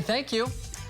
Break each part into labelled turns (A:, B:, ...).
A: Thank you.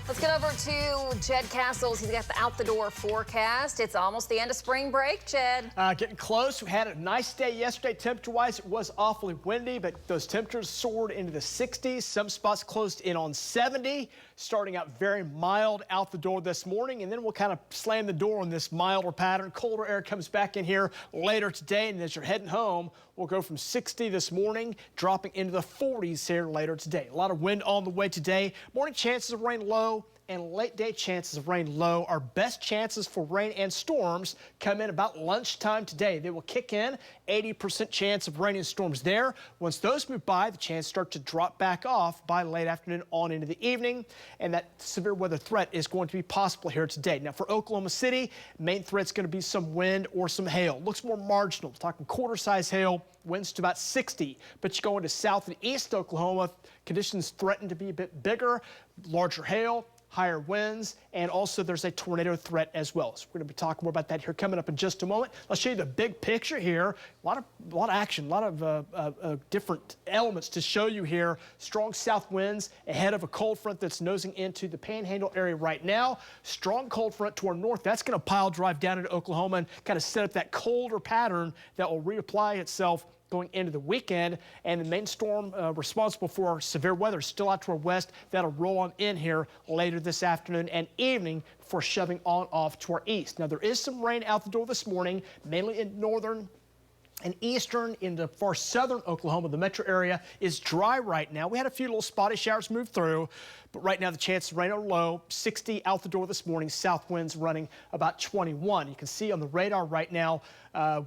B: Let's get over to Jed Castles. He's got the out-the-door forecast. It's almost the end of spring break, Jed.
C: Getting close. We had a nice day yesterday. Temperature-wise, it was awfully windy, but those temperatures soared into the 60s. Some spots closed in on 70. Starting out very mild out the door this morning, and then we'll kind of slam the door on this milder pattern. Colder air comes back in here later today, and as you're heading home, we'll go from 60 this morning, dropping into the 40s here later today. A lot of wind on the way today. Morning chances of rain low, and late day chances of rain low. Our best chances for rain and storms come in about lunchtime today. They will kick in, 80% chance of rain and storms there. Once those move by, the chances start to drop back off by late afternoon on into the evening, and that severe weather threat is going to be possible here today. Now for Oklahoma City, main threat's going to be some wind or some hail. Looks more marginal. We're talking quarter-size hail, winds to about 60. But you go into south and east Oklahoma, conditions threaten to be a bit bigger, larger hail, higher winds, and also there's a tornado threat as well. So we're going to be talking more about that here coming up in just a moment. I'll show you the big picture here. A lot of action, a lot of different elements to show you here. Strong south winds ahead of a cold front that's nosing into the Panhandle area right now. Strong cold front to our north. That's going to pile drive down into Oklahoma and kind of set up that colder pattern that will reapply itself going into the weekend, and the main storm responsible for our severe weather is still out to our west. That'll roll on in here later this afternoon and evening before shoving on off to our east. Now, there is some rain out the door this morning, mainly in northern and eastern into far southern Oklahoma. The metro area is dry right now. We had a few little spotty showers move through, but right now the chances of rain are low. 60 out the door this morning. South winds running about 21. You can see on the radar right now,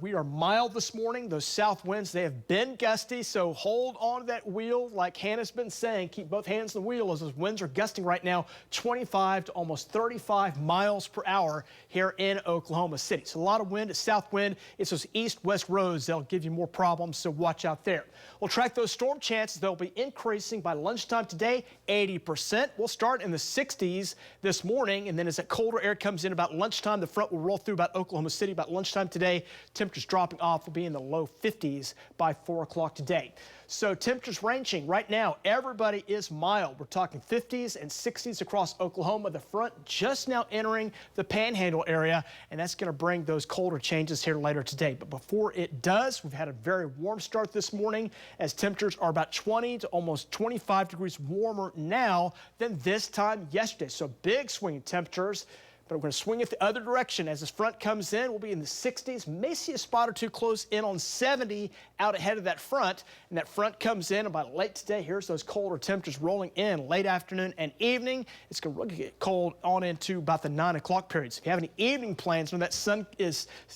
C: we are mild this morning. Those south winds, they have been gusty, so hold on to that wheel. Like Hannah's been saying, keep both hands on the wheel as those winds are gusting right now 25 to almost 35 miles per hour here in Oklahoma City. So a lot of wind, a south wind. It's those east-west roads that'll give you more problems, so watch out there. We'll track those storm chances. They'll be increasing by lunchtime today, 80%. We'll start in the 60s this morning, and then as that colder air comes in about lunchtime, the front will roll through about Oklahoma City about lunchtime today. Temperatures dropping off will be in the low 50s by 4 o'clock today. So temperatures ranging right now, everybody is mild. We're talking 50s and 60s across Oklahoma. The front just now entering the Panhandle area, and that's going to bring those colder changes here later today. But before it does, we've had a very warm start this morning as temperatures are about 20 to almost 25 degrees warmer now than this time yesterday. So big swing in temperatures. But we're going to swing it the other direction. As this front comes in, we'll be in the 60s. May see a spot or two close in on 70 out ahead of that front. And that front comes in about late today. Here's those colder temperatures rolling in late afternoon and evening. It's going to really get cold on into about the 9 o'clock periods. If you have any evening plans when that sun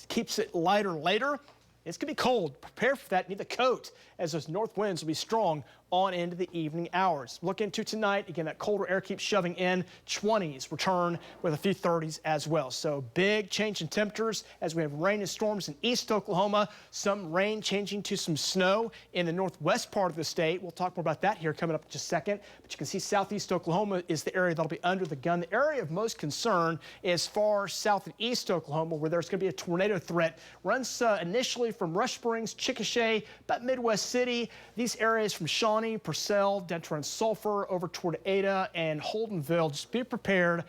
C: keeps it lighter later, it's going to be cold. Prepare for that. Need the coat as those north winds will be strong on into the evening hours. Look into tonight. Again, that colder air keeps shoving in. 20s return with a few 30s as well. So big change in temperatures as we have rain and storms in east Oklahoma. Some rain changing to some snow in the northwest part of the state. We'll talk more about that here coming up in just a second. But you can see southeast Oklahoma is the area that'll be under the gun. The area of most concern is far south and east Oklahoma, where there's going to be a tornado threat. Runs initially from Rush Springs, Chickasha, about Midwest City. These areas from Shawnee, Purcell, down toward Sulphur, over toward Ada and Holdenville. Just be prepared.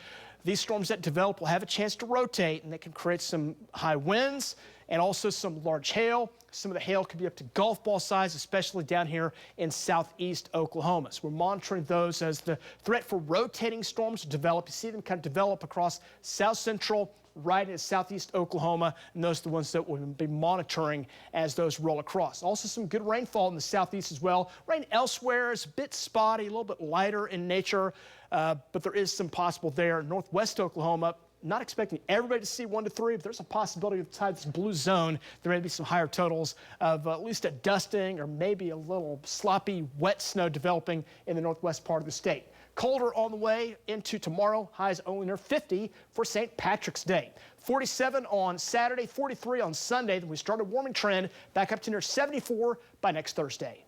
C: These storms that develop will have a chance to rotate, and they can create some high winds and also some large hail. Some of the hail could be up to golf ball size, especially down here in southeast Oklahoma. So we're monitoring those as the threat for rotating storms develop. You see them kind of develop across south central, right into southeast Oklahoma, and those are the ones that we'll be monitoring as those roll across. Also some good rainfall in the southeast as well. Rain elsewhere is a bit spotty, a little bit lighter in nature, but there is some possible there. Northwest Oklahoma, not expecting everybody to see 1 to 3, but there's a possibility inside this blue zone there may be some higher totals of at least a dusting or maybe a little sloppy wet snow developing in the northwest part of the state. Colder on the way into tomorrow, highs only near 50 for St. Patrick's Day. 47 on Saturday, 43 on Sunday. Then we start a warming trend back up to near 74 by next Thursday.